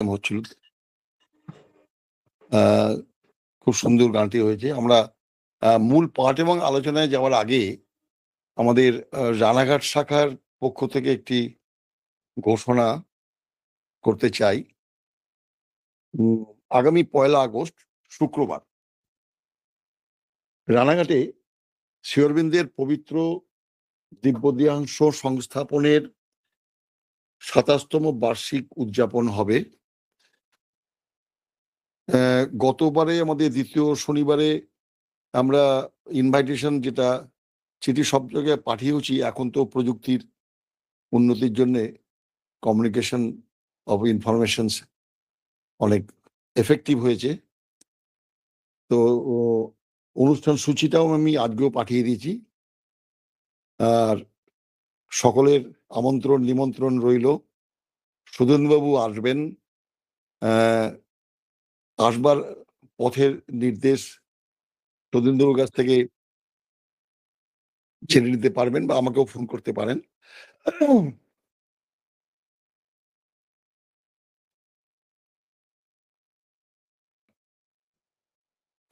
হচ্ছিল। আহ, খুব সুন্দর গানটি হয়েছে। আমরা মূল পাঠ এবং আলোচনায় যাওয়ার আগে আমাদের রানাঘাট শাখার পক্ষ থেকে একটি ঘোষণা করতে চাই। আগামী 1 আগস্ট শুক্রবার রানাঘাটে শ্রী অরবিন্দের পবিত্র দিব্যদেহাংশ সংস্থাপনের 27তম বার্ষিক উদযাপন হবে। গতবারে আমাদের দ্বিতীয় শনিবারে আমরা ইনভাইটেশন, যেটা চিঠি সব জায়গায় পাঠিয়েছি, এখন তো প্রযুক্তির উন্নতির জন্য কমিউনিকেশন অফ ইনফরমেশনস অনেক এফেক্টিভ হয়েছে। তো অনুষ্ঠান সূচিটাও আমি আজকেও পাঠিয়ে দিয়েছি। আর সকলের আমন্ত্রণ নিমন্ত্রণ রইল। সুধীনবাবু আসবেন। আসবার পথের নির্দেশ সুধীনবাবুর কাছ থেকে ছেড়ে নিতে পারবেন বা আমাকেও ফোন করতে পারেন।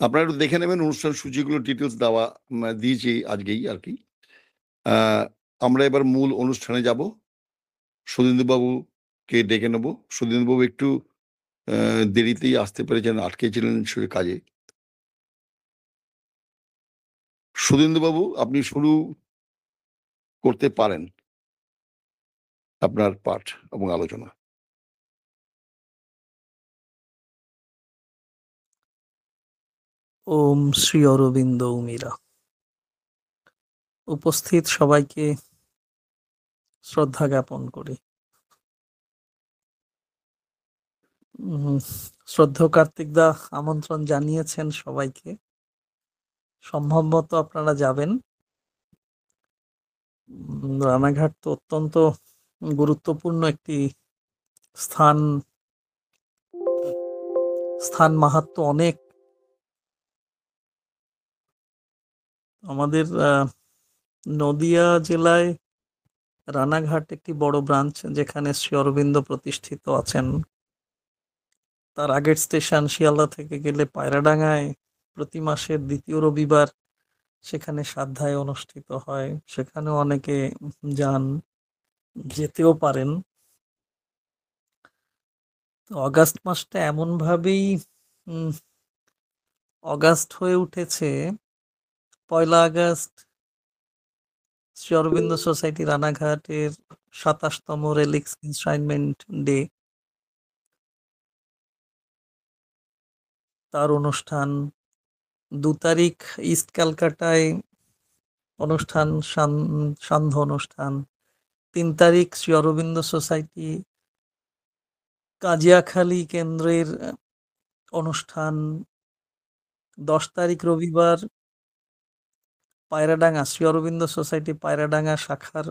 আপনারা একটু দেখে নেবেন, অনুষ্ঠান সূচিগুলো ডিটেলস দেওয়া দিয়েছি আজকেই আর কি। আমরা এবার মূল অনুষ্ঠানে যাব। সুধীন্দ্রবাবুকে ডেকে নেব। সুধীন্দ্রবাবু একটু দেরিতেই আসতে পেরেছেন, আটকে ছিলেন সেই কাজে। সুধীন্দ্রবাবু, আপনি শুরু করতে পারেন আপনার পাঠ এবং আলোচনা। ওম শ্রী অরবিন্দ মীরা। উপস্থিত সবাইকে শ্রদ্ধা জ্ঞাপন করি। শ্রদ্ধেয় কার্তিক দা আমন্ত্রণ জানিয়েছেন সবাইকে। সম্ভবত আপনারা যাবেন। রানাঘাট তো অত্যন্ত গুরুত্বপূর্ণ একটি স্থান মাহাত্ম্য অনেক। আমাদের নদিয়া জেলায় রানাঘাট একটি বড় ব্রাঞ্চ, যেখানে শ্রী অরবিন্দ প্রতিষ্ঠিত আছেন। তার আগের স্টেশন শিয়ালদা থেকে গেলে পায়রাডাঙ্গায় প্রতি মাসের দ্বিতীয় রবিবার সেখানে সাধ্যায় অনুষ্ঠিত হয়। সেখানেও অনেকে যান, যেতেও পারেন। তো অগাস্ট মাসটা এমন ভাবেই অগাস্ট হয়ে উঠেছে। 1 আগস্ট শ্রী অরবিন্দ সোসাইটি রানাঘাটের 27তম রেলিক্স ইনস্ট্রাইনমেন্ট ডে। তার অনুষ্ঠান 2 তারিখ ইস্ট ক্যালকাটায় অনুষ্ঠান, সান্ধ্য অনুষ্ঠান। 3 তারিখ শ্রী অরবিন্দ সোসাইটি কাজিয়াখালী কেন্দ্রের অনুষ্ঠান। 10 তারিখ রবিবার পায়রাডাঙ্গা শ্রী অরবিন্দ সোসাইটি পায়রাডাঙ্গা শাখার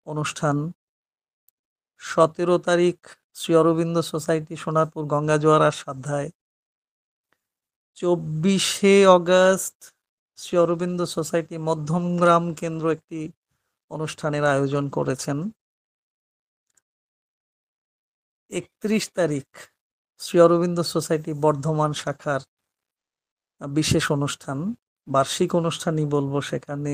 অনুষ্ঠান। 17 তারিখ শ্রী অরবিন্দ সোসাইটি সোনারপুর গঙ্গাজোয়ারা সাধ্যায়। 24 আগস্ট শ্রী অরবিন্দ সোসাইটি মধ্যমগ্রাম কেন্দ্র একটি অনুষ্ঠানের আয়োজন করেছেন। 31 তারিখ শ্রী অরবিন্দ সোসাইটি বর্ধমান শাখার বিশেষ অনুষ্ঠান, বার্ষিক অনুষ্ঠানই বলবো। সেখানে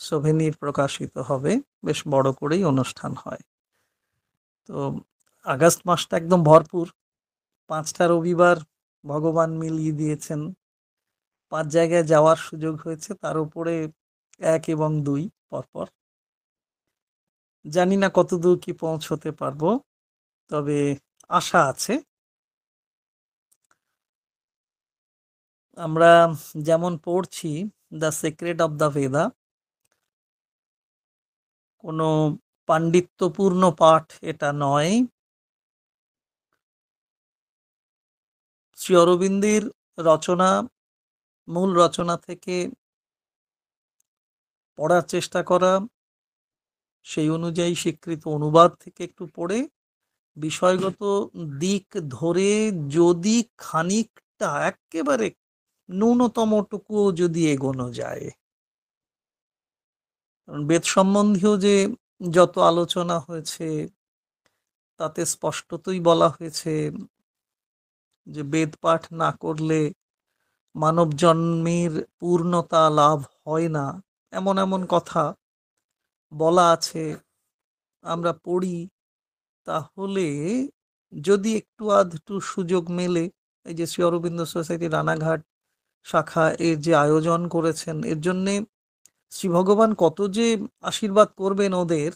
সোভেনির প্রকাশিত হবে, বেশ বড় করেই অনুষ্ঠান হয়। তো আগস্ট মাসটা একদম ভরপুর। 5টা রবিবার ভগবান মিলিয়ে দিয়েছেন। 5 জায়গায় যাওয়ার সুযোগ হয়েছে, তার উপরে 1 এবং 2 পরপর। জানি না কতদূর কি পৌঁছতে পারবো, তবে আশা আছে। আমরা যেমন পড়ছি দ্য সিক্রেট অব দ্য ভেদা, কোনো পাণ্ডিত্যপূর্ণ পাঠ এটা নয়। শ্রী অরবিন্দের রচনা, মূল রচনা থেকে পড়ার চেষ্টা করা, সেই অনুযায়ী স্বীকৃত অনুবাদ থেকে একটু পড়ে বিষয়গত দিক ধরে যদি খানিকটা একেবারে ন্যূনতমটুকুও যদি এগোনো যায়। বেদ সম্বন্ধীয় যে যত আলোচনা হয়েছে, তাতে স্পষ্টতই বলা হয়েছে যে বেদ পাঠ না করলে মানব জন্মের পূর্ণতা লাভ হয় না, এমন এমন কথা বলা আছে, আমরা পড়ি। তাহলে যদি একটু আধটু সুযোগ মেলে, এই যে শ্রী অরবিন্দ সোসাইটি রানাঘাট শাখা এর যে আয়োজন করেছেন, এর জন্যে শ্রী ভগবান কত যে আশীর্বাদ করবেন ওদের,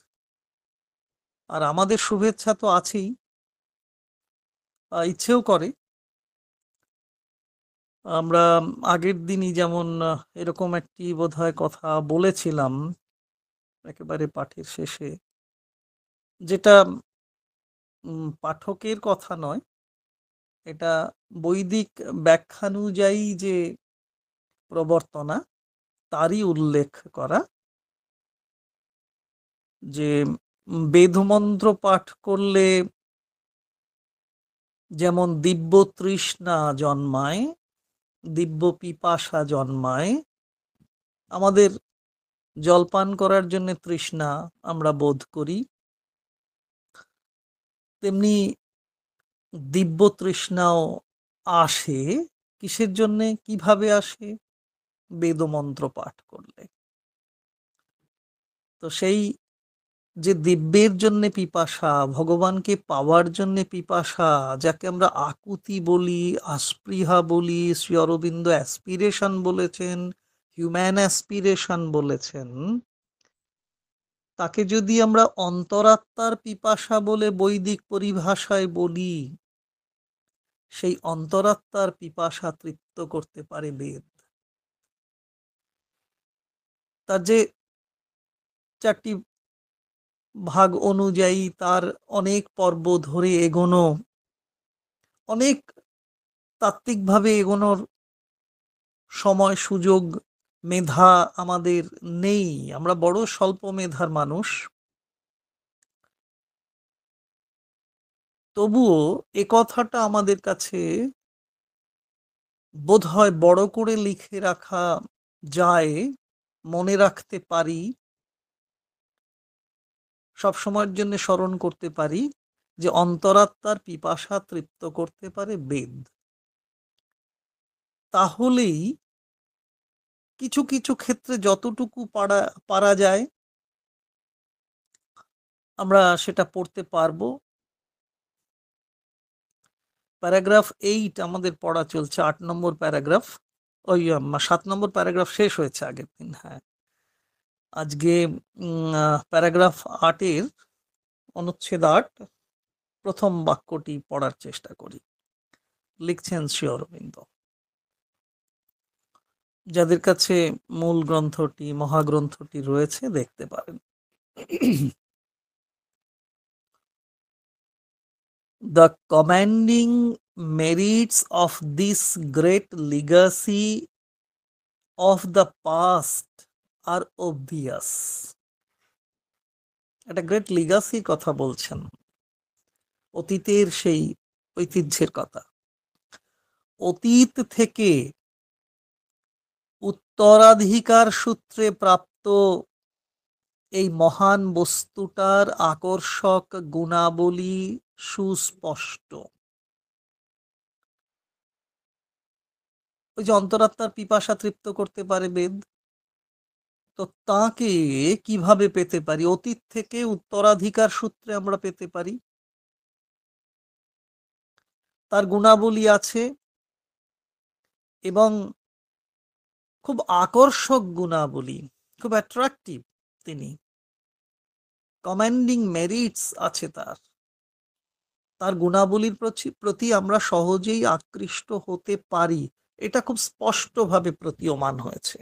আর আমাদের শুভেচ্ছা তো আছেই, ইচ্ছেও করে। আমরা আগের দিনই যেমন এরকম একটি বোধহয় কথা বলেছিলাম একেবারে পাঠের শেষে, যেটা পাঠকের কথা নয়, এটা বৈদিক ব্যাখ্যানুযায়ী যে প্রবর্তনা তারই উল্লেখ করা, যে বেদমন্ত্র পাঠ করলে যেমন দিব্য তৃষ্ণা জন্মায়, দিব্য পিপাসা জন্মায়, আমাদের জলপান করার জন্য তৃষ্ণা আমরা বোধ করি, তেমনি দিব্য তৃষ্ণাও আসে। কিসের জন্যে, কিভাবে আসে? বেদমন্ত্র পাঠ করলে। তো সেই যে দিব্যের জন্য পিপাসা, ভগবানকে পাওয়ার জন্য পিপাসা, যাকে আমরা আকুতি বলি, আস্পৃহা বলি, শ্রী অরবিন্দ অ্যাসপিরেশন বলেছেন, হিউম্যান অ্যাসপিরেশন বলেছেন, তাকে যদি আমরা অন্তরাত্মার পিপাসা বলে বৈদিক পরিভাষায় বলি, সেই অন্তরাত্মার পিপাসা তৃপ্ত করতে পারে বেদ। তার যে 4টি ভাগ অনুযায়ী তার অনেক পর্ব ধরে এগোনো, অনেক তাত্ত্বিকভাবে এগোনোর সময়, সুযোগ, মেধা আমাদের নেই। আমরা বড় স্বল্প মেধার মানুষ। তবুও এ কথাটা আমাদের কাছে বোধহয় বড় করে লিখে রাখা যায়, মনে রাখতে পারি, সব সময়ের জন্য স্মরণ করতে পারি যে অন্তরাত্মার পিপাসা তৃপ্ত করতে পারে বেদ। তাহলেই কিছু কিছু ক্ষেত্রে যতটুকু পারা যায় আমরা সেটা পড়তে পারবো। প্যারাগ্রাফ 8 আমাদের পড়া চলছে, 8 নম্বর প্যারাগ্রাফ, ওই 7 নম্বর প্যারাগ্রাফ শেষ হয়েছে আগের দিন। হ্যাঁ, আজকে প্যারাগ্রাফ 8-এর অনুচ্ছেদ 8 প্রথম বাক্যটি পড়ার চেষ্টা করি। লিখছেন শ্রী অরবিন্দ। যাদের কাছে মূল গ্রন্থটি, মহাগ্রন্থটি রয়েছে দেখতে পারেন। The commanding merits of this great legacy of the past are obvious. একটা গ্রেট লিগাসির কথা বলছেন, অতীতের সেই ঐতিহ্যের কথা। অতীত থেকে উত্তরাধিকার সূত্রে প্রাপ্ত এই মহান বস্তুটার আকর্ষক গুণাবলী সুস্পষ্ট। ওই যে অন্তরাত্মার পিপাসা তৃপ্ত করতে পারে বেদ, তো তাকে কিভাবে পেতে পারি? অতীত থেকে উত্তরাধিকার সূত্রে আমরা পেতে পারি। তার গুণাবলী আছে এবং খুব আকর্ষক গুণাবলী, খুব অ্যাট্রাকটিভ তিনি। কমান্ডিং মেরিটস আছে তার, তার গুণাবলীর প্রতি আমরা সহজেই আকৃষ্ট হতে পারি, এটা খুব স্পষ্টভাবে প্রতীয়মান হয়েছে।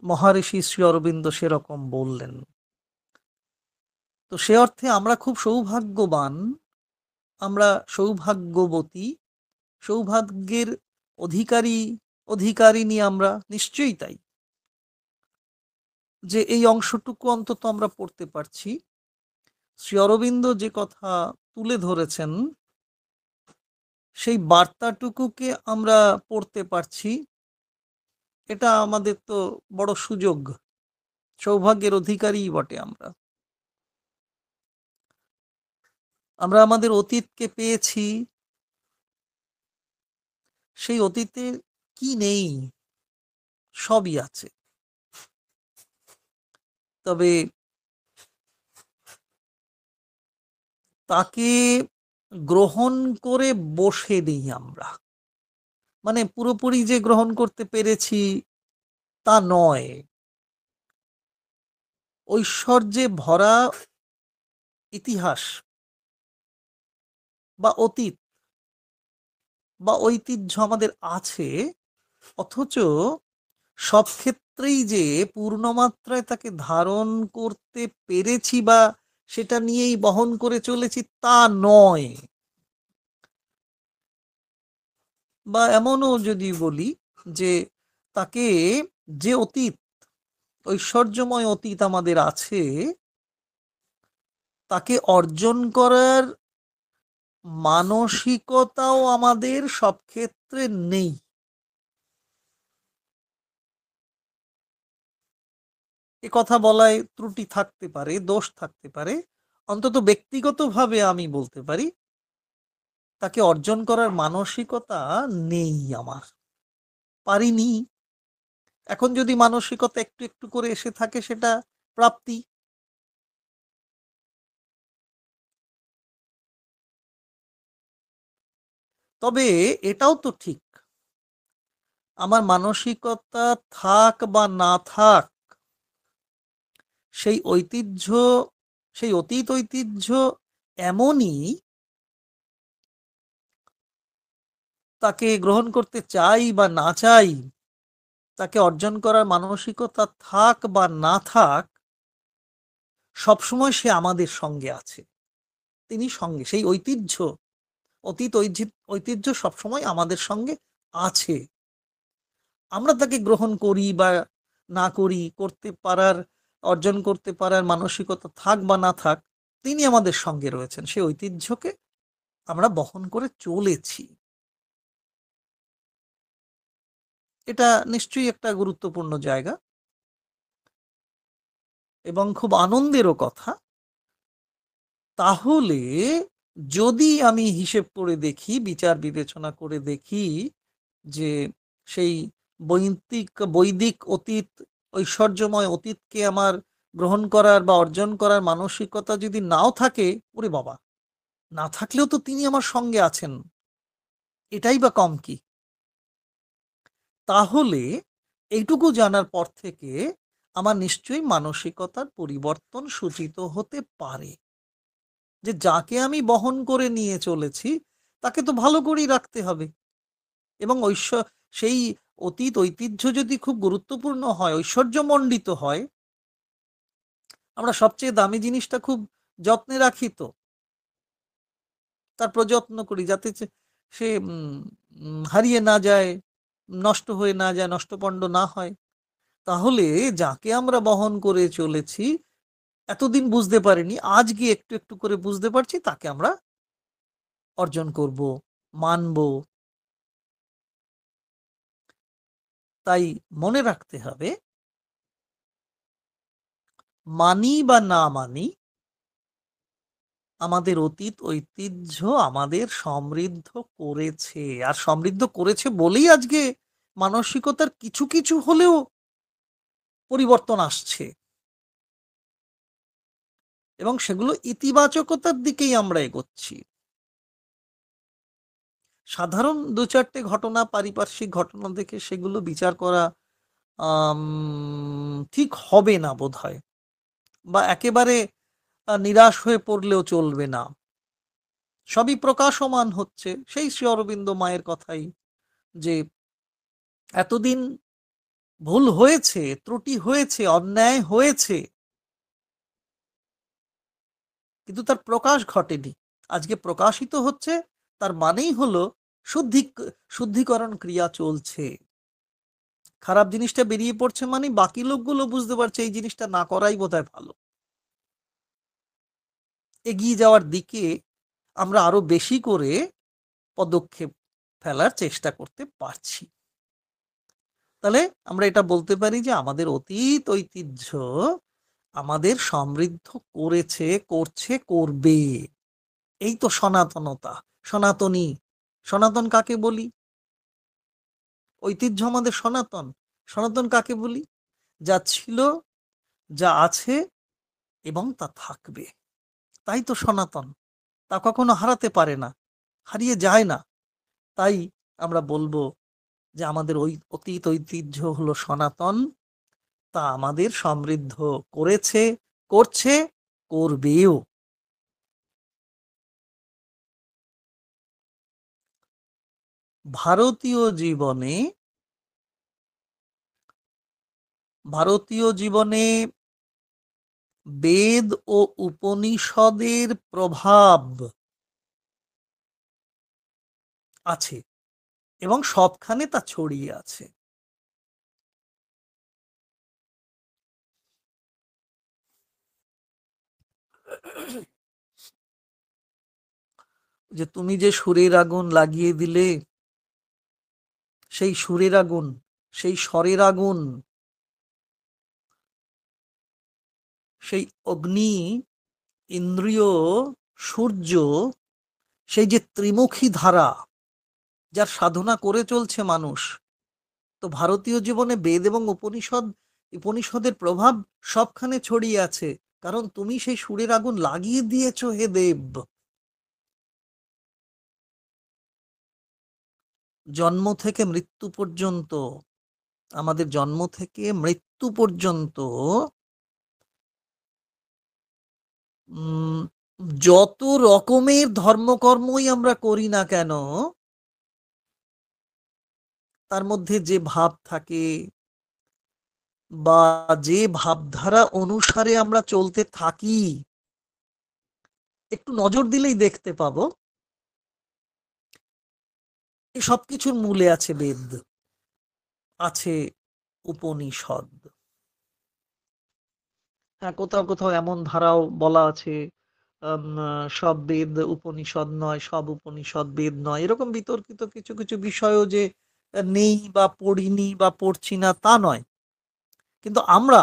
মহারিষি শ্রী অরবিন্দ সেরকম বললেন। তো সে অর্থে আমরা খুব সৌভাগ্যবান, আমরা সৌভাগ্যবতী, সৌভাগ্যের অধিকারিণী আমরা, নিশ্চয়ই তাই, যে এই অংশটুকু অন্তত আমরা পড়তে পারছি। শ্রী অরবিন্দ যে কথা তুলে ধরেছেন সেই বার্তাটুকুকে আমরা পড়তে পারছি, এটা আমাদের তো বড় সুযোগ, সৌভাগ্যের অধিকারী বটে আমরা। আমরা আমাদের অতীতকে পেয়েছি, সেই অতীতে কি নেই, সবই আছে। তবে তাকে গ্রহণ করে বসে নেই আমরা। মানে পুরোপুরি যে গ্রহণ করতে পেরেছি তা নয়। ঐশ্বর্যে ভরা ইতিহাস বা অতীত বা ঐতিহ্য আমাদের আছে, অথচ সব ক্ষেত্রেই যে পূর্ণমাত্রায় তাকে ধারণ করতে পেরেছি বা সেটা নিয়েই বহন করে চলেছি তা নয়। বা এমনও যদি বলি যে তাকে, যে অতীত, ঐশ্বর্যময় অতীত আমাদের আছে, তাকে অর্জন করার মানসিকতাও আমাদের সব ক্ষেত্রে নেই। এ কথা বলায় ত্রুটি থাকতে পারে, দোষ থাকতে পারে, অন্তত ব্যক্তিগতভাবে আমি বলতে পারি তাকে অর্জন করার মানসিকতা নেই আমার, পারিনি। এখন যদি মানসিকতা একটু একটু করে এসে থাকে সেটা প্রাপ্তি। তবে এটাও তো ঠিক, আমার মানসিকতা থাক বা না থাক, সেই ঐতিহ্য, সেই অতীত ঐতিহ্য এমনই, তাকে গ্রহণ করতে চাই বা না চাই, তাকে অর্জন করার মানসিকতা থাক বা না থাক, সবসময় সে আমাদের সঙ্গে আছে। তিনি সঙ্গে, সেই ঐতিহ্য, অতীত ঐতিহ্য সবসময় আমাদের সঙ্গে আছে। আমরা তাকে গ্রহণ করি বা না করি, করতে পারার, অর্জন করতে পারার মানসিকতা থাক বা না থাক, তিনি আমাদের সঙ্গে রয়েছেন। সেই ঐতিহ্যকে আমরা বহন করে চলেছি। এটা নিশ্চয়ই একটা গুরুত্বপূর্ণ জায়গা এবং খুব আনন্দেরও কথা। তাহলে যদি আমি হিসেব করে দেখি, বিচার বিবেচনা করে দেখি যে সেই বৈদিক অতীত, ঐশ্বর্যময় অতীতকে আমার গ্রহণ করার বা অর্জন করার মানসিকতা যদি নাও থাকে, ওরে বাবা, না থাকলেও তো তিনি আমার সঙ্গে আছেন, এটাই বা কম কি? তাহলে এইটুকু জানার পর থেকে আমার নিশ্চয়ই মানসিকতার পরিবর্তন সূচিত হতে পারে, যে যাকে আমি বহন করে নিয়ে চলেছি তাকে তো ভালো করেই রাখতে হবে। এবং সেই অতীত ঐতিহ্য যদি খুব গুরুত্বপূর্ণ হয়, ঐশ্বর্যমণ্ডিত হয়, আমরা সবচেয়ে দামি জিনিসটা খুব যত্নে রাখি, তো তার প্রযত্ন করি যাতে সে হারিয়ে না যায়, নষ্ট হয়ে না যায়, নষ্টপণ্ড না হয়। তাহলে যাকে আমরা বহন করে চলেছি, এতদিন বুঝতে পারিনি, আজকে একটু একটু করে বুঝতে পারছি, তাকে আমরা অর্জন করব, মানব। তাই মনে রাখতে হবে, মানি বা না মানি, আমাদের অতীত ঐতিহ্য আমাদের সমৃদ্ধ করেছে, আর সমৃদ্ধ করেছে বলেই আজকে মানসিকতার কিছু কিছু হলেও পরিবর্তন আসছে, এবং সেগুলো ইতিবাচকতার দিকেই আমরা এগোচ্ছি। সাধারণ দু চারটে ঘটনা, পারিপার্শ্বিক ঘটনা দেখে সেগুলো বিচার করা ঠিক হবে না বোধহয়, বা একেবারে নিরাশ হয়ে পড়লেও চলবে না। সবই প্রকাশমান হচ্ছে, সেই শ্রী অরবিন্দ মায়ের কথাই, যে এতদিন ভুল হয়েছে, ত্রুটি হয়েছে, অন্যায় হয়েছে, কিন্তু তার প্রকাশ ঘটেনি। আজকে প্রকাশিত হচ্ছে, তার মানেই হলো শুদ্ধিকরণ ক্রিয়া চলছে। খারাপ জিনিসটা বেরিয়ে পড়ছে মানে বাকি লোকগুলো বুঝতে পারছে এই জিনিসটা না করাই বোধহয় ভালো। এগিয়ে যাওয়ার দিকে আমরা আরো বেশি করে পদক্ষেপ ফেলার চেষ্টা করতে পারছি। তাহলে আমরা এটা বলতে পারি যে আমাদের অতীত ঐতিহ্য আমাদের সমৃদ্ধ করেছে, করছে, করবে। এই তো সনাতনতা, সনাতনী। সনাতন কাকে বলি? ঐতিহ্য আমাদের সনাতন। সনাতন কাকে বলি? যা ছিল, যা আছে এবং তা থাকবে, তাই তো সনাতন। তা কখনো হারাতে পারে না, হারিয়ে যায় না। তাই আমরা বলবো যে আমাদের ওই অতীত ঐতিহ্য হলো সনাতন, তা আমাদের সমৃদ্ধ করেছে, করছে, করবেও। ভারতীয় জীবনে ভারতীয় জীবনে বেদ ও উপনিষদের প্রভাব আছে এবং সবখানে তা ছড়িয়ে আছে। যে তুমি যে সুরের আগুন লাগিয়ে দিলে, সেই সুরের আগুন, সেই স্বরের আগুন, সেই অগ্নি, ইন্দ্রিয়, সূর্য, সেই যে ত্রিমুখী ধারা, যার সাধনা করে চলছে মানুষ, তো ভারতীয় জীবনে বেদ এবং উপনিষদের প্রভাব সবখানে ছড়িয়ে আছে। কারণ তুমি সেই সুরের আগুন লাগিয়ে দিয়েছো হে দেব। জন্ম থেকে মৃত্যু পর্যন্ত, আমাদের জন্ম থেকে মৃত্যু পর্যন্ত উম যত রকমের ধর্মকর্মই আমরা করি না কেন, তার মধ্যে যে ভাব থাকে বা যে ভাবধারা অনুসারে আমরা চলতে থাকি, একটু নজর দিলেই দেখতে পাবো এই সবকিছুর মূলে আছে বেদ, আছে উপনিষদ। হ্যাঁ, কোথাও কোথাও এমন ধারাও বলা আছে, সব বেদ উপনিষদ নয়, সব উপনিষদ বেদ নয়। এরকম বিতর্কিত কিছু কিছু বিষয়ও যে নেই বা পড়িনি বা পড়ছি না তা নয়, কিন্তু আমরা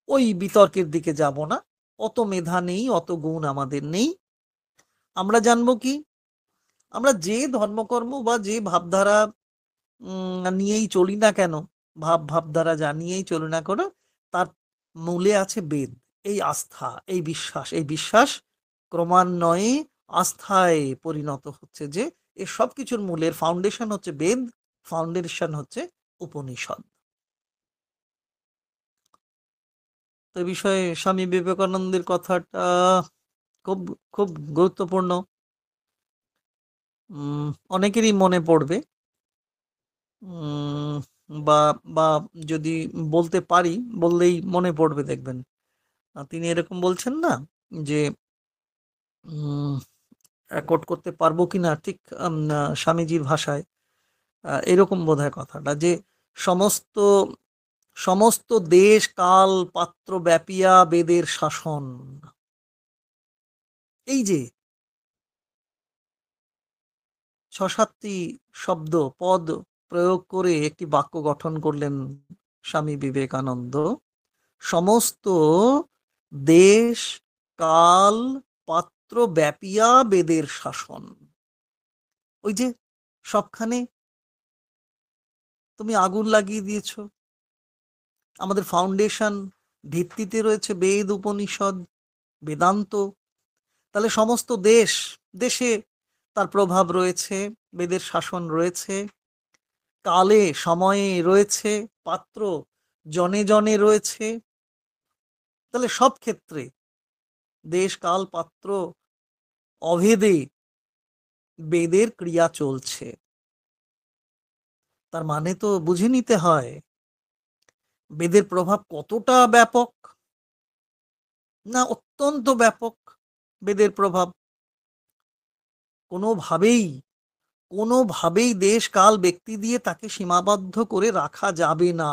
ওই বিতর্কের দিকে যাব না। অত মেধা নেই, অত গুণ আমাদের নেই। আমরা জানবো কি, আমরা যে ধর্মকর্ম বা যে ভাবধারা নিয়েই চলি না কেন, ভাবধারা যা নিয়েই চলি না কেন, তার মূলে আছে বেদ। এই আস্থা, এই বিশ্বাস ক্রমান্বয়ে আস্থায় পরিণত হচ্ছে যে এ সব কিছুর মূলের ফাউন্ডেশন হচ্ছে বেদ, ফাউন্ডেশন হচ্ছে উপনিষদ। তো এই বিষয়ে স্বামী বিবেকানন্দের কথাটা খুব খুব গুরুত্বপূর্ণ। অনেকেরই মনে পড়বে, উম, বা বা যদি বলতে পারি, বললেই মনে পড়বে দেখবেন। তিনি এরকম বলছেন না যে, কোট করতে পারবো কিনা ঠিক স্বামীজির ভাষায়, এরকম বোধহয় কথাটা যে সমস্ত সমস্ত দেশ কাল পাত্র ব্যাপিয়া বেদের শাসন। এই যে ৬-৭টি শব্দ পদ প্রয়োগ করে একটি বাক্য গঠন করলেন স্বামী বিবেকানন্দ। সমস্ত দেশ কাল পাত্র ব্যাপিয়া বেদের শাসন। ওই যে সবখানে তুমি আগুন লাগিয়ে দিয়েছো। আমাদের ফাউন্ডেশন, ভিত্তিতে রয়েছে বেদ উপনিষদ বেদান্ত। তাহলে সমস্ত দেশে তার প্রভাব রয়েছে, বেদের শাসন রয়েছে, কালে সময়ে রয়েছে, পাত্র জনে জনে রয়েছে। তাহলে সব ক্ষেত্রে দেশ কাল পাত্র অভেদে বেদের ক্রিয়া চলছে। তার মানে তো বুঝে নিতে হয় বেদের প্রভাব কতটা ব্যাপক। না, অত্যন্ত ব্যাপক বেদের প্রভাব। কোনোভাবেই কোনোভাবেই দেশ কাল ব্যক্তি দিয়ে তাকে সীমাবদ্ধ করে রাখা যাবে না।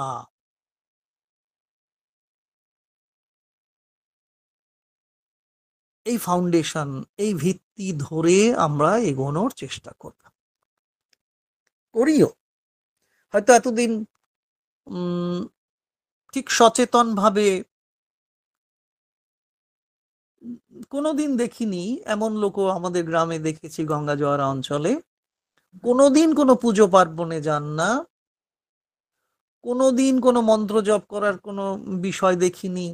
এই ফাউন্ডেশন, এই ভিত্তি ধরে আমরা এগোনোর চেষ্টা করিও। হয়তো এতদিন উম ঠিক সচেতন ভাবে কোনোদিন দেখিনি, এমন লোকও আমাদের গ্রামে দেখেছি গঙ্গা জোয়ারা অঞ্চলে, কোনোদিন কোনো পুজো পার্বণে যান না, কোনোদিন কোনো মন্ত্র জপ করার কোনো বিষয় দেখিনি।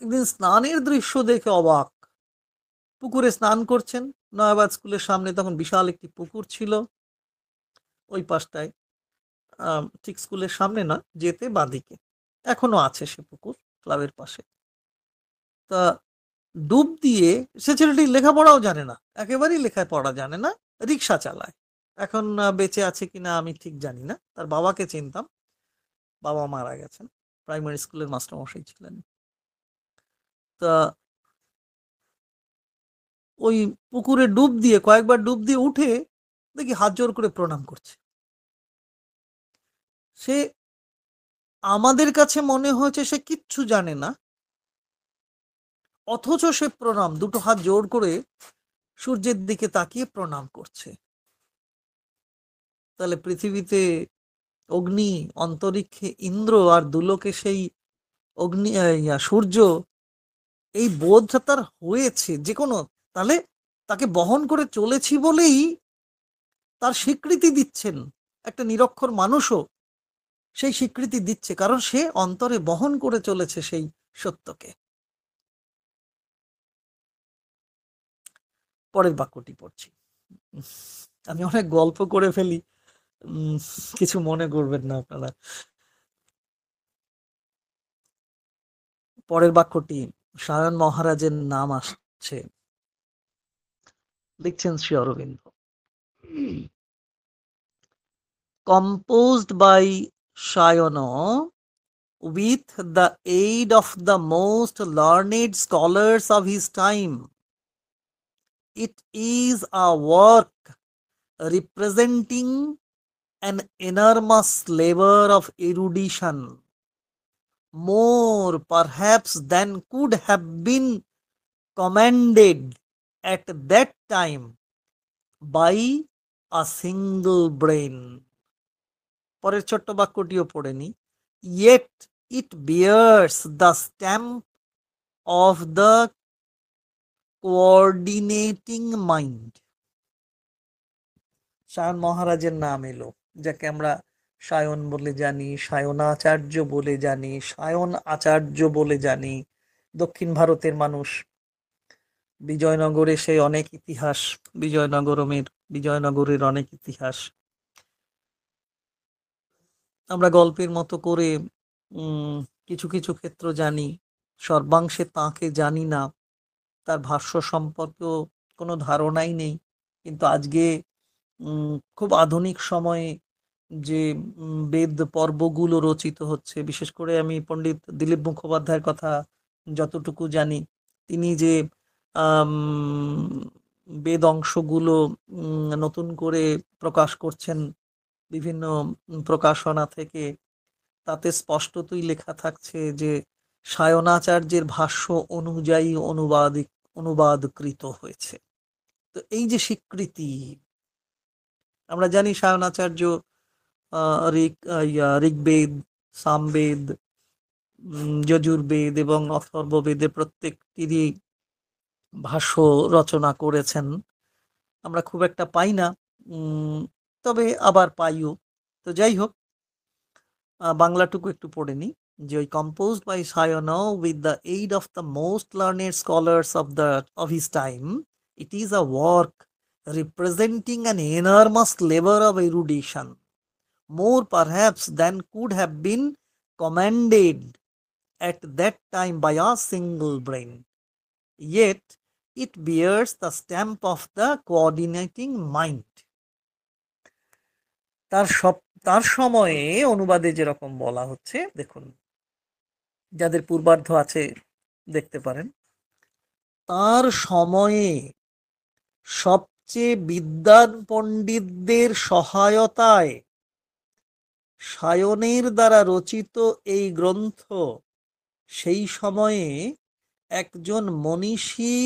একদিন স্নানের দৃশ্য দেখে অবাক, পুকুরে স্নান করছেন, নয়াবাদ স্কুলের সামনে তখন বিশাল একটি পুকুর ছিল ওই পাশটায়, ঠিক স্কুলের সামনে না, যেতে বাদিকে এখনো আছে সে পুকুর ক্লাবের পাশে। তা ডুব দিয়ে, সে ছেলেটি লেখাপড়াও জানে না, একেবারেই লেখাপড়া জানে না, রিক্সা চালায়। এখন বেঁচে আছে কিনা আমি ঠিক জানি না, তার বাবাকে চিনতাম, বাবা মারা গেছেন, প্রাইমারি স্কুলের মাস্টারমশাই ছিলেন। তা ওই পুকুরে ডুব দিয়ে, কয়েকবার ডুব দিয়ে উঠে দেখি হাত জোর করে প্রণাম করছে। সে, আমাদের কাছে মনে হয়েছে সে কিচ্ছু জানে না, অথচ সে প্রণাম, দুটো হাত জোর করে সূর্যের দিকে তাকিয়ে প্রণাম করছে। তাহলে পৃথিবীতে অগ্নি, অন্তরিক্ষে ইন্দ্র, আর দুলোকে সেই অগ্নি, সূর্য, এই বোধটা তার হয়েছে যে কোনো, তাহলে তাকে বহন করে চলেছি বলেই তার স্বীকৃতি দিচ্ছেন। একটা নিরক্ষর মানুষও সেই স্বীকৃতি দিচ্ছে, কারণ সে অন্তরে বহন করে চলেছে সেই সত্যকে। পরের বাক্যটি পড়ছি। আমি অনেক গল্প করে ফেলি, কিছু মনে করবেন না আপনারা। পরের বাক্যটি, সায়ন মহারাজের নাম আসছে, লিখছেন Shri Aurobindo. Composed by Sayano with the aid of the most learned scholars of his time. It is a work representing an enormous labor of erudition, more perhaps than could have been commanded at that time by a single brain. পরের ছোট্ট বাক্যটিও পড়ে নি। Yet it bears the stamp of the coordinating mind. Sayan মহারাজের নাম এলো, যাকে আমরা সায়ন বলে জানি, সায়নাচার্য বলে জানি, সায়ন আচার্য বলে জানি। দক্ষিণ ভারতের মানুষ, বিজয়নগরে সেই অনেক ইতিহাস, বিজয়নগরের অনেক ইতিহাস আমরা গল্পের মতো করে কিছু কিছু ক্ষেত্র জানি, সর্বাংশে তাকে জানি না, তার ভাষ্য সম্পর্কেও কোনো ধারণাই নেই। কিন্তু আজকে খুব আধুনিক সময়ে যে বেদ পর্বগুলো রচিত হচ্ছে, বিশেষ করে আমি পণ্ডিত দিলীপ মুখোপাধ্যায়ের কথা যতটুকু জানি, তিনি যে বেদ অংশগুলো নতুন করে প্রকাশ করছেন বিভিন্ন প্রকাশনা থেকে, তাতে স্পষ্টতই লেখা থাকছে যে সায়নাচার্যের ভাষ্য অনুযায়ী অনুবাদকৃত হয়েছে। তো এই যে স্বীকৃতি, আমরা জানি সায়নাচার্য ঋগ্বেদ, সামবেদ, যজুর্বেদ এবং অথর্ববেদের প্রত্যেকটিরই ভাষ্য রচনা করেছেন। আমরা খুব একটা পাই না, তবে আবার পাইও। তো যাই হোক, বাংলাটুকু একটু পড়ে নি, যে ওই composed by Sayano with the aid of the most learned scholars of his time, it is a work representing an enormous labor of erudition, more perhaps than could have been commanded at that time by a single brain. Yet it bears the stamp of the coordinating mind. তার সময়ে অনুবাদে যেরকম বলা হচ্ছে, দেখুন, যাদের পূর্বার্ধ আছে দেখতে পারেন, তার সময়ে সবচেয়ে বিদ্বান পণ্ডিতদের সহায়তায় সায়নের দ্বারা রচিত এই গ্রন্থ সেই সময়ে একজন মনীষী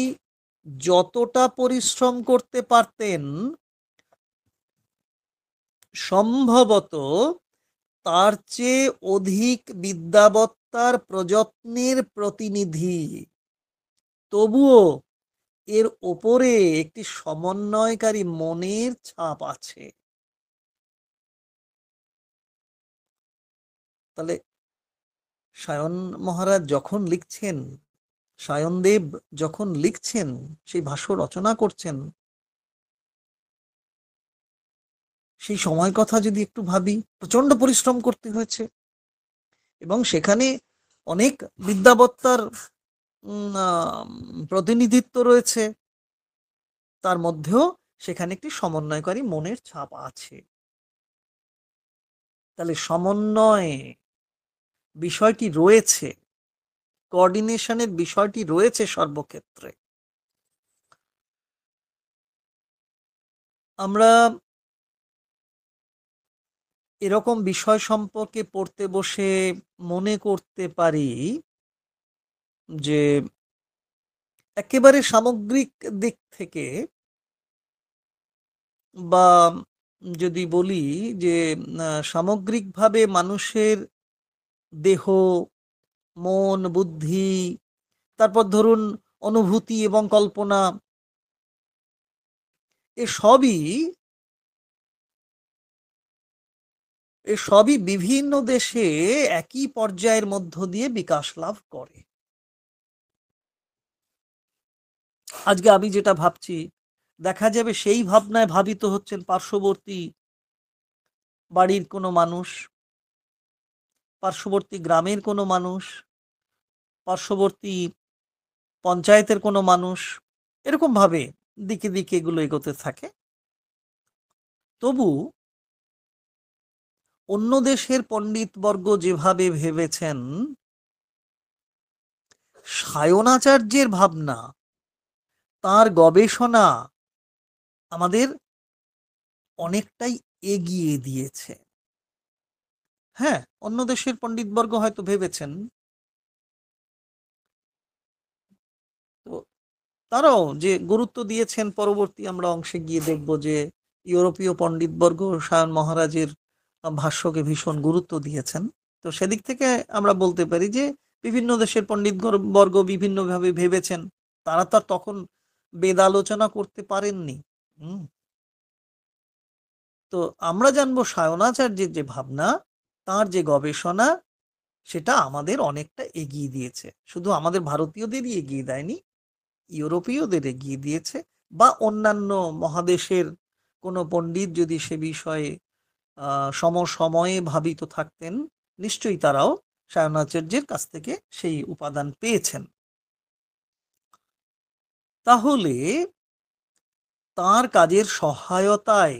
যতটা পরিশ্রম করতে পারতেন, সম্ভবত তার চেয়ে অধিক বিদ্যাবত্তার প্রযত্নের প্রতিনিধি। তবুও এর ওপরে একটি সমন্বয়কারী মনের ছাপ আছে। তাহলে সায়ন মহারাজ যখন লিখছেন, সায়নদেব যখন লিখছেন, সেই ভাষ্য রচনা করছেন, সেই সময় কথা যদি একটু ভাবি, প্রচন্ড পরিশ্রম করতে হয়েছে এবং সেখানে অনেক বিদ্যাবত্তার প্রতিনিধিত্ব রয়েছে, তার মধ্যেও সেখানে একটি সমন্বয়কারী মনের ছাপ আছে। তাহলে সমন্বয় বিষয়টি রয়েছে, কোঅর্ডিনেশনের বিষয়টি রয়েছে সর্বক্ষেত্রে। আমরা এরকম বিষয় সম্পর্কে পড়তে বসে মনে করতে পারি যে একেবারে সামগ্রিক দিক থেকে, বা যদি বলি যে সামগ্রিকভাবে মানুষের দেহ, মন, বুদ্ধি, তারপর ধরুন অনুভূতি এবং কল্পনা, এসবই এসবই বিভিন্ন দেশে একই পর্যায়ের মধ্য দিয়ে বিকাশ লাভ করে। আজকে আমি যেটা ভাবছি, দেখা যাবে সেই ভাবনায় ভাবিত হচ্ছেন পার্শ্ববর্তী বাড়ির কোনো মানুষ, পার্শ্ববর্তী গ্রামের কোনো মানুষ, পার্শ্ববর্তী পঞ্চায়েতের কোনো মানুষ, এরকম ভাবে দিকে দিকে এগুলো এগোতে থাকে। তবু অন্য দেশের পণ্ডিতবর্গ যেভাবে ভেবেছেন, সায়নাচার্যের ভাবনা, তার গবেষণা আমাদের অনেকটাই এগিয়ে দিয়েছে। হ্যাঁ, অন্য দেশের পণ্ডিতবর্গ হয়তো ভেবেছেন, তো তারাও যে গুরুত্ব দিয়েছেন, পরবর্তী আমরা অংশে গিয়ে দেখব যে ইউরোপীয় পণ্ডিতবর্গ সায়ন মহারাজের ভাষ্যকে ভীষণ গুরুত্ব দিয়েছেন। তো সেদিক থেকে আমরা বলতে পারি যে বিভিন্ন দেশের পণ্ডিত বর্গ বিভিন্নভাবে ভেবেছেন, তারা তো আর তখন বেদ আলোচনা করতে পারেননি। হুম। তো আমরা জানবো সায়নাচার্যের যে ভাবনা, তার যে গবেষণা, সেটা আমাদের অনেকটা এগিয়ে দিয়েছে। শুধু আমাদের ভারতীয়দেরই এগিয়ে দেয়নি, ইউরোপীয়দের এগিয়ে দিয়েছে, বা অন্যান্য মহাদেশের কোনো পণ্ডিত যদি সে বিষয়ে সমসময়ে ভাবিত থাকতেন, নিশ্চয়ই তারাও সায়নাচার্যের কাছ থেকে সেই উপাদান পেয়েছেন। তাহলে তার কাজের সহায়তায়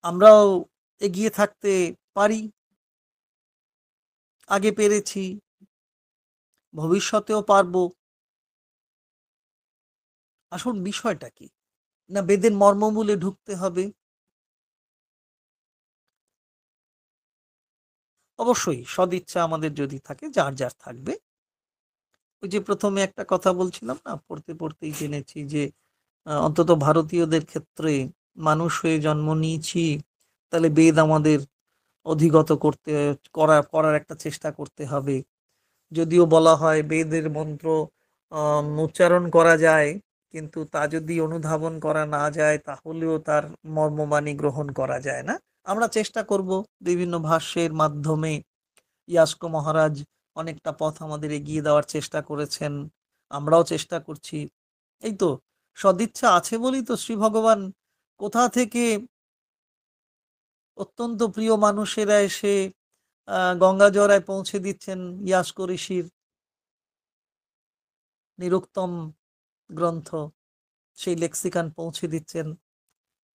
আমরাও এগিয়ে থাকতে পারি, আগে পেরেছি, ভবিষ্যতেও পারবো। আসল বিষয়টা কি? না বেদের মর্মমূলে ঢুকতে হবে? অবশ্যই সদিচ্ছা আমাদের যদি থাকে, যার যার থাকবে। ওই যে প্রথমে একটা কথা বলছিলাম না, পড়তে পড়তেই জেনেছি যে অন্তত ভারতীয়দের ক্ষেত্রে মানুষ হয়ে জন্ম নিয়েছি, তাহলে বেদ আমাদের অধিগত করার একটা চেষ্টা করতে হবে। যদিও বলা হয় বেদের মন্ত্র উচ্চারণ করা যায়, কিন্তু তা যদি অনুধাবন করা না যায় তাহলেও তার মর্মবাণী গ্রহণ করা যায় না। আমরা চেষ্টা করব বিভিন্ন ভাষ্যের মাধ্যমে। ইয়াস্ক মহারাজ অনেকটা পথ আমাদের এগিয়ে দেওয়ার চেষ্টা করেছেন, আমরাও চেষ্টা করছি। এই তো সদিচ্ছা আছে বলেই তো শ্রী ভগবান কোথা থেকে অত্যন্ত প্রিয় মানুষেরা এসে গঙ্গা জরায় পৌঁছে দিচ্ছেন, ইয়াস্ক ঋষির নিরুক্তম গ্রন্থ, সেই লেক্সিকান পৌঁছে দিচ্ছেন।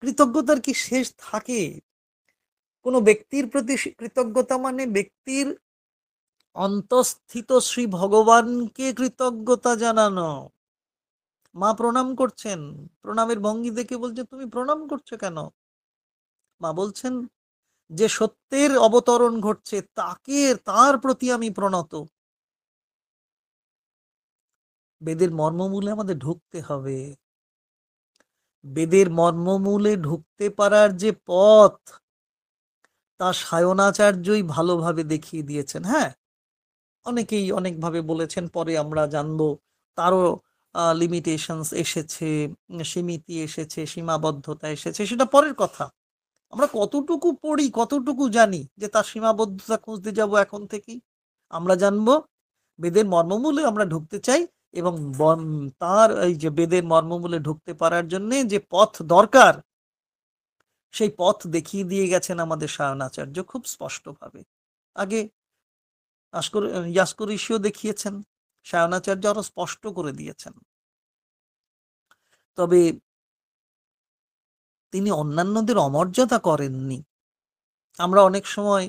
কৃতজ্ঞতার কি শেষ থাকে? কোনো ব্যক্তির প্রতি কৃতজ্ঞতা মানে ব্যক্তির অন্তঃস্থিত শ্রী ভগবানকে কৃতজ্ঞতা জানানো। মা প্রণাম করছেন, প্রণামের ভঙ্গি দেখে বলছে তুমি প্রণাম করছো কেন? মা বলছেন যে সত্যের অবতরণ ঘটছে, তার প্রতি আমি প্রণত। বেদের মর্মমূলে আমাদের ঢুকতে হবে। বেদের মর্মমূলে ঢুকতে পারার যে পথ, তা সায়নাচার্যই ভালোভাবে দেখিয়ে দিয়েছেন। হ্যাঁ, অনেকেই অনেকভাবে বলেছেন, পরে আমরা জানবো তারও লিমিটেশনস এসেছে, সীমিতি এসেছে, সীমাবদ্ধতা এসেছে, সেটা পরের কথা। আমরা কতটুকু পড়ি, কতটুকু জানি যে তার সীমাবদ্ধতা খুঁজতে যাব এখন থেকেই? আমরা জানবো বেদের মর্মমূলে আমরা ঢুকতে চাই, এবং তার এই যে বেদের মর্মমূলে ঢুকতে পারার জন্যে যে পথ দরকার, সেই পথ দেখিয়ে দিয়ে গেছেন আমাদের সায়নাচার্য খুব স্পষ্টভাবে। আগে ইয়াস্কর ঋষিও দেখিয়েছেন, সায়নাচার্য আরো স্পষ্ট করে দিয়েছেন। তবে তিনি অন্যান্যদের অমর্যাদা করেননি। আমরা অনেক সময়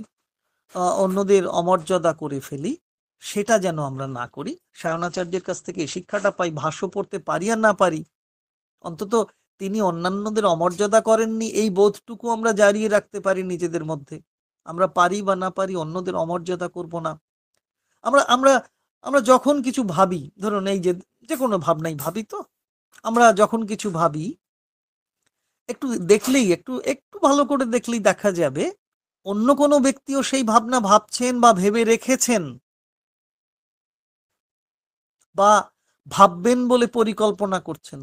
অন্যদের অমর্যাদা করে ফেলি, সেটা যেন আমরা না করি। সায়নাচার্যের কাছ থেকে এই শিক্ষাটা পাই, ভাষ্য পড়তে পারি আর না পারি, অন্তত তিনি অন্যান্যদের অমর্যাদা করেননি এই বোধটুকু আমরা জারিয়ে রাখতে পারি নিজেদের মধ্যে। আমরা পারি বা না পারি অন্যদের অমর্যাদা করব না। আমরা আমরা আমরা যখন কিছু ভাবি, ধরুন এই যে কোনো ভাবনাই ভাবি, তো আমরা যখন কিছু ভাবি, একটু দেখলেই, একটু একটু ভালো করে দেখলেই দেখা যাবে অন্য কোনো ব্যক্তিও সেই ভাবনা ভাবছেন বা ভেবে রেখেছেন, বা ভাববেন বলে পরিকল্পনা করছেন।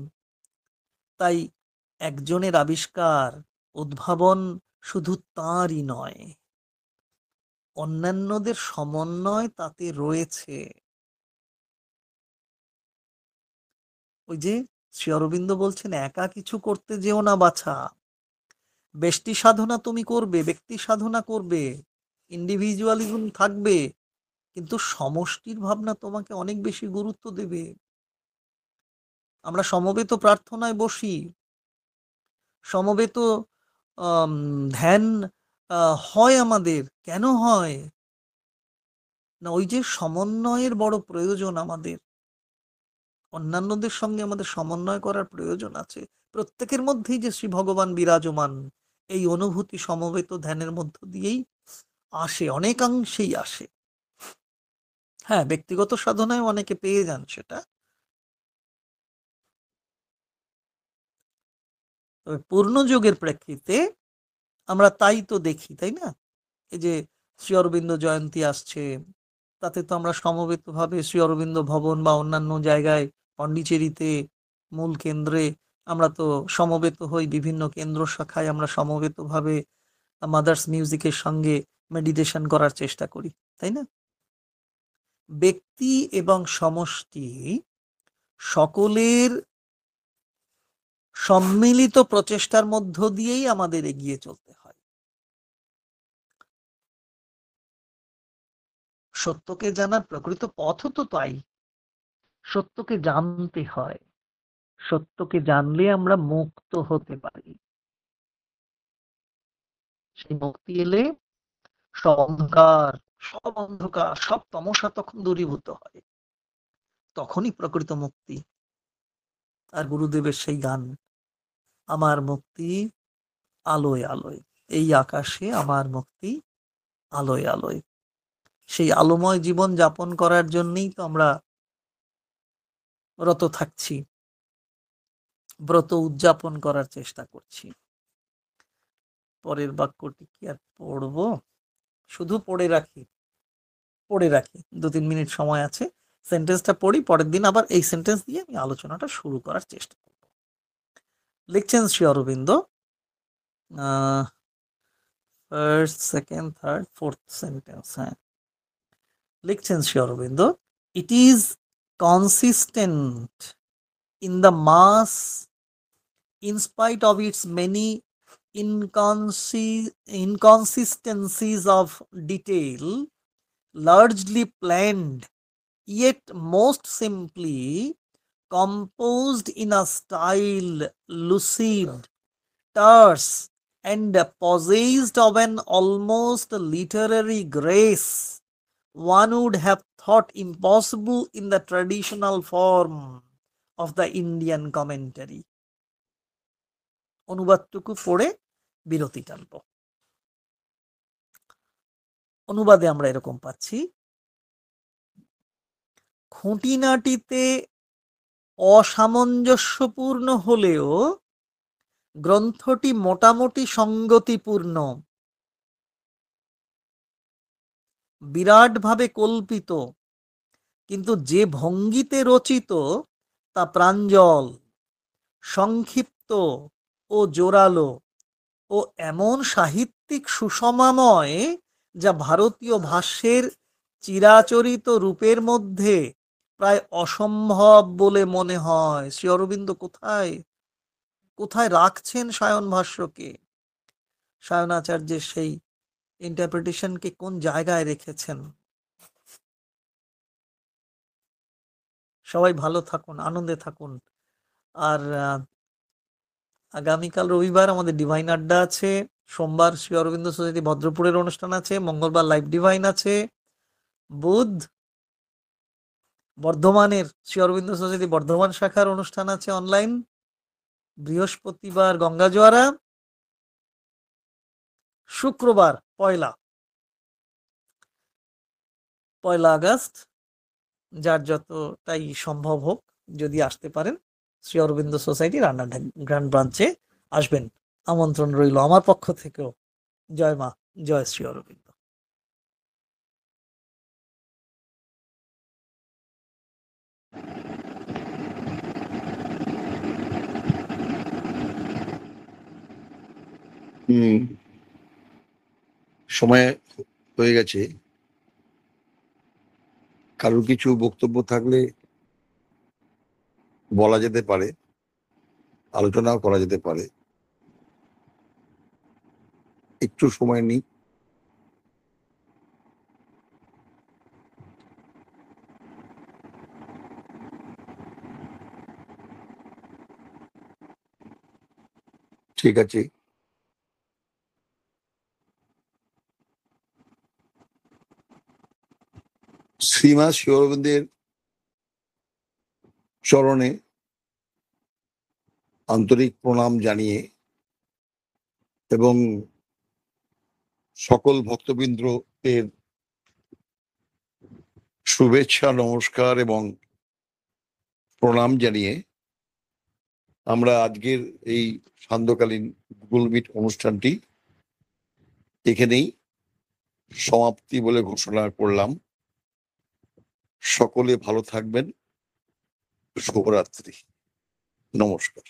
তাই একজনের আবিষ্কার, উদ্ভাবন শুধু তাঁরই নয়, অন্যান্যদের সমন্বয় তাতে রয়েছে। ওই যে শ্রী অরবিন্দ বলছেন, একা কিছু করতে যেও না বাছা, ব্যষ্টি সাধনা তুমি করবে, ব্যক্তি সাধনা করবে, ইন্ডিভিজুয়ালিজম থাকবে, কিন্তু সমষ্টির ভাবনা তোমাকে অনেক বেশি গুরুত্ব দেবে। আমরা সমবেত প্রার্থনায় বসি, সমবেত ধ্যান হয় আমাদের। কেন হয় না? ওই যে সমন্বয়ের বড় প্রয়োজন আমাদের, অন্যান্যদের সঙ্গে আমাদের সমন্বয় করার প্রয়োজন আছে। প্রত্যেকের মধ্যেই যে শ্রী ভগবান বিরাজমান, এই অনুভূতি সমবেত ধ্যানের মধ্য দিয়েই আসে, অনেকাংশেই আসে। হ্যাঁ, ব্যক্তিগত সাধনায় অনেকে পেয়ে যান সেটা, তবে পূর্ণযোগের প্রেক্ষিতে আমরা তাই তো দেখি, তাই না? এই যে শ্রী অরবিন্দ জয়ন্তী আসছে, তাতে তো আমরা সমবেতভাবে শ্রী অরবিন্দ ভবন বা অন্যান্য জায়গায়, পন্ডিচেরিতে মূল কেন্দ্রে আমরা তো সমবেত হই, বিভিন্ন কেন্দ্র শাখায় আমরা সমবেতভাবে মাদার্স মিউজিকের সঙ্গে মেডিটেশন করার চেষ্টা করি, তাই না? ব্যক্তি এবং সমষ্টি সকলের সম্মিলিত প্রচেষ্টার মধ্য দিয়েই আমাদের এগিয়ে চলতে হয়। সত্যকে জানার প্রকৃত পথও তো তাই, সত্যকে জানতে হয়। সত্যকে জানলে আমরা মুক্ত হতে পারি। সেই মুক্তি এলে সব অন্ধকার, সব অন্ধকার, সব তমসা তখন দূরীভূত হয়। তখনই প্রকৃত মুক্তি। আর গুরুদেবের সেই গান, আমার মুক্তি আলোয় আলোয়, এই আকাশে আমার মুক্তি আলোয় আলোয়। সেই আলোময় জীবন যাপন করার জন্যই তো আমরা রত থাকছি, ব্রত উদযাপন করার চেষ্টা করছি। পরের বাক্যটি কি আর পড়বো? শুধু পড়ে রাখি, 2-3 মিনিট সময় আছে, সেন্টেন্সটা পড়ি, পরের দিন আবার এই সেন্টেন্স দিয়ে আমি আলোচনাটা শুরু করার চেষ্টা করব। লিখছেন Shri Aurobindo, first, second, third, fourth sentence, হ্যাঁ, লিখছেন Shri Aurobindo, it is consistent in the mass, in spite of its many inconsistencies of detail, largely planned, yet most simply composed in a style lucid, terse, and possessed of an almost literary grace one would have thought impossible in the traditional form of the Indian commentary. অনুবাদটুকু পড়ে বিরতি টানব। অনুবাদে আমরা এরকম পাচ্ছি, খুঁটিনাটিতে অসামঞ্জস্যপূর্ণ হলেও গ্রন্থটি মোটামুটি সঙ্গতিপূর্ণ, বিরাটভাবে কল্পিত কিন্তু যে ভঙ্গিতে রচিত তা প্রাঞ্জল, সংক্ষিপ্ত ও জোরালো ও এমন সাহিত্যিক সুষমাময় যা ভারতীয় ভাষ্যের চিরাচরিত রূপের মধ্যে প্রায় অসম্ভব বলে মনে হয়। শ্রী অরবিন্দ কোথায় কোথায় রাখছেন সায়ন ভাষ্যকে, সায়নাচার্যের সেই ইন্টারপ্রিটেশনকে কোন জায়গায় রেখেছেন? সবাই ভালো থাকুন, আনন্দে থাকুন। আর আগামীকাল রবিবার আমাদের ডিভাইন আড্ডা আছে, সোমবার শ্রী অরবিন্দ সোসাইটি ভদ্রপুরের অনুষ্ঠান আছে, মঙ্গলবার লাইভ ডিভাইন আছে, বুধ বর্ধমানের শ্রী অরবিন্দ সোসাইটি বর্ধমান শাখার অনুষ্ঠান আছে অনলাইন, বৃহস্পতিবার গঙ্গা জোয়ারা, শুক্রবার পয়লা আগস্ট, যার যতটাই সম্ভব হোক যদি আসতে পারেন শ্রী অরবিন্দ সোসাইটি রানাঘাট গ্র্যান্ড ব্রাঞ্চে আসবেন, আমন্ত্রণ রইল আমার পক্ষ থেকেও। জয় মা, জয় শ্রী অরবিন্দ। হুম, সময় হয়ে গেছে। কারোর কিছু বক্তব্য থাকলে বলা যেতে পারে, আলোচনাও করা যেতে পারে। একটু সময় নিই। ঠিক আছে। শ্রীমা শ্রী অরবিন্দের চরণে আন্তরিক প্রণাম জানিয়ে এবং সকল ভক্তবৃন্দের শুভেচ্ছা, নমস্কার এবং প্রণাম জানিয়ে আমরা আজকের এই সান্ধ্যকালীন গুগল মিট অনুষ্ঠানটি এখানেই সমাপ্তি বলে ঘোষণা করলাম। সকলে ভালো থাকবেন। শুভরাত্রি। নমস্কার।